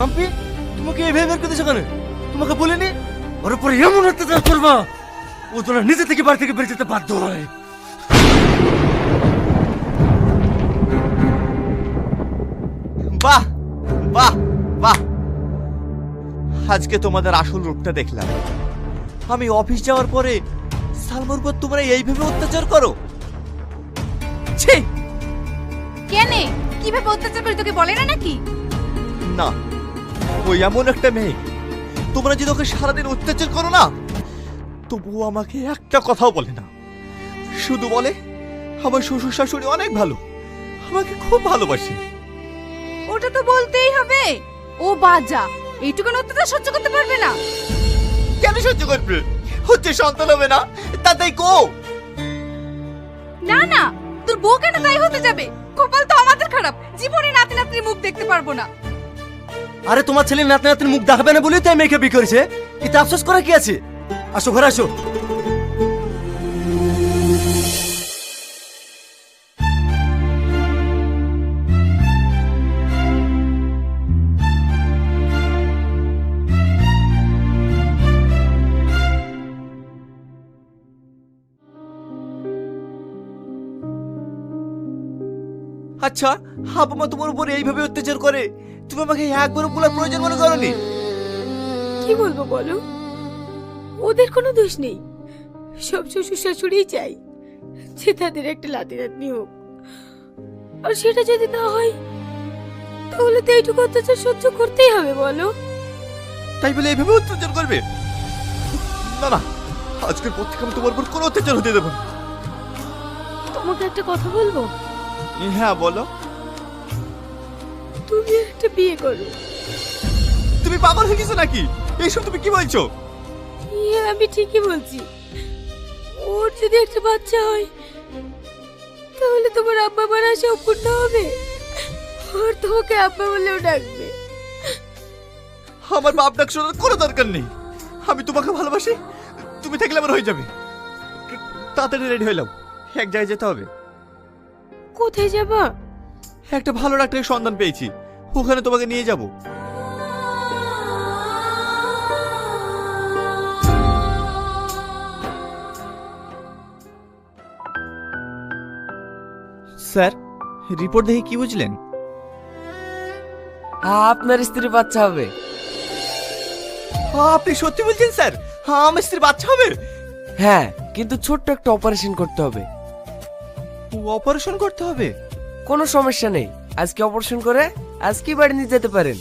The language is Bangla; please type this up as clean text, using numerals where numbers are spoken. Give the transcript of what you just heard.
আম্পি তোমাকে এইভাবে বের করে দিয়েছে কেন? তোমাকে বলিনি ওর উপরে এমন অত্যাচার করবা ও তোরা নিজে থেকে বাড়ি থেকে বেরিয়ে যেতে বাধ্য হয়। বাহ বাহ বাহ, আজকে তোমাদের আসল রূপটা দেখলাম। আমি অফিস যাওয়ার পরে সালমার উপর তোমরা এইভাবে অত্যাচার করো? ছি! কেনে কিভাবে অত্যাচার করে তোকে বলে না নাকি? না, ওই এমন একটা মেয়ে, তোমরা যদি ওকে সারাদিন অত্যাচার করো না, তবুও আমাকে একটা কথাও বলে না। শুধু বলে আমার শ্বশুর শাশুড়ি অনেক ভালো, আমাকে খুব ভালোবাসে। ওটা তো বলতেই হবে। ও বাজা, এইটুকুন অত্যাচার সহ্য করতে পারবে না। কেন সহ্য করবে? হচ্ছে সন্তান হবে না, তাতেই কো। না না, তোর বউ কেন তাই হতে যাবে? কপাল তো আমাদের খারাপ, জীবনে নাতি নাতনির মুখ দেখতে পারবো না। আরে তোমার ছেলে নাতি নাতির মুখ দেখাবে না বলেই তো এই মেয়েকে বিয়ে করেছে। এতে আফসোস করা কি আছে? আসো ঘরে আসো। আচ্ছা, হাবু মা তোমার উপর এইভাবে অত্যাচার করে, তুমি আমাকে একবারও বলার প্রয়োজন মনে করনি? কি বলবো বলো, ওদের কোনো দোষ নেই। সব শ্বশুর শাশুড়িই চাই যে তাদের একটা লাতি নাতনি হোক, আর সেটা যদি না হয় তাহলে তো এইটুকু অত্যাচার সহ্য করতেই হবে বলো। তাই বলে এইভাবে অত্যাচার করবে? না না, আজকের পর থেকে আমি তোমার উপর কোনো অত্যাচার হতে দেবো না। তোমাকে একটা কথা বলবো? হ্যাঁ বলো। তুমি একটা বিয়ে করো। তুমি পাগল হয়ে গেছো নাকি? এইসব তুমি কি বলছো? আমি ঠিকই বলছি। ওর যদি একটা বাচ্চা হয় তাহলে তোমার আব্বা মার আশা অপূর্ণ হবে, আর তোমাকে আব্বা বলেও ডাকবে। আমার বাপ ডাক শোনার কোনো দরকার নেই। আমি তোমাকে ভালোবাসি, তুমি থাকলে আমার হয়ে যাবে। তাড়াতাড়ি রেডি হইলাম, এক জায়গায় যেতে হবে। কোথায় যাবা? একটা ভালো ডাক্তারের সন্ধান পেয়েছি, ওখানে তোমাকে নিয়ে যাব। স্যার, রিপোর্ট দেখে কি বুঝলেন? আপনার স্ত্রী বাচ্চা হবে। আপনি সত্যি বলছেন স্যার? আমার স্ত্রীর বাচ্চা হবে? হ্যাঁ, কিন্তু ছোট্ট একটা অপারেশন করতে হবে। অপারেশন করতে হবে? কোনো সমস্যা নেই, আজকে অপারেশন করে আজকেই বাড়ি নিয়ে যেতে পারেন।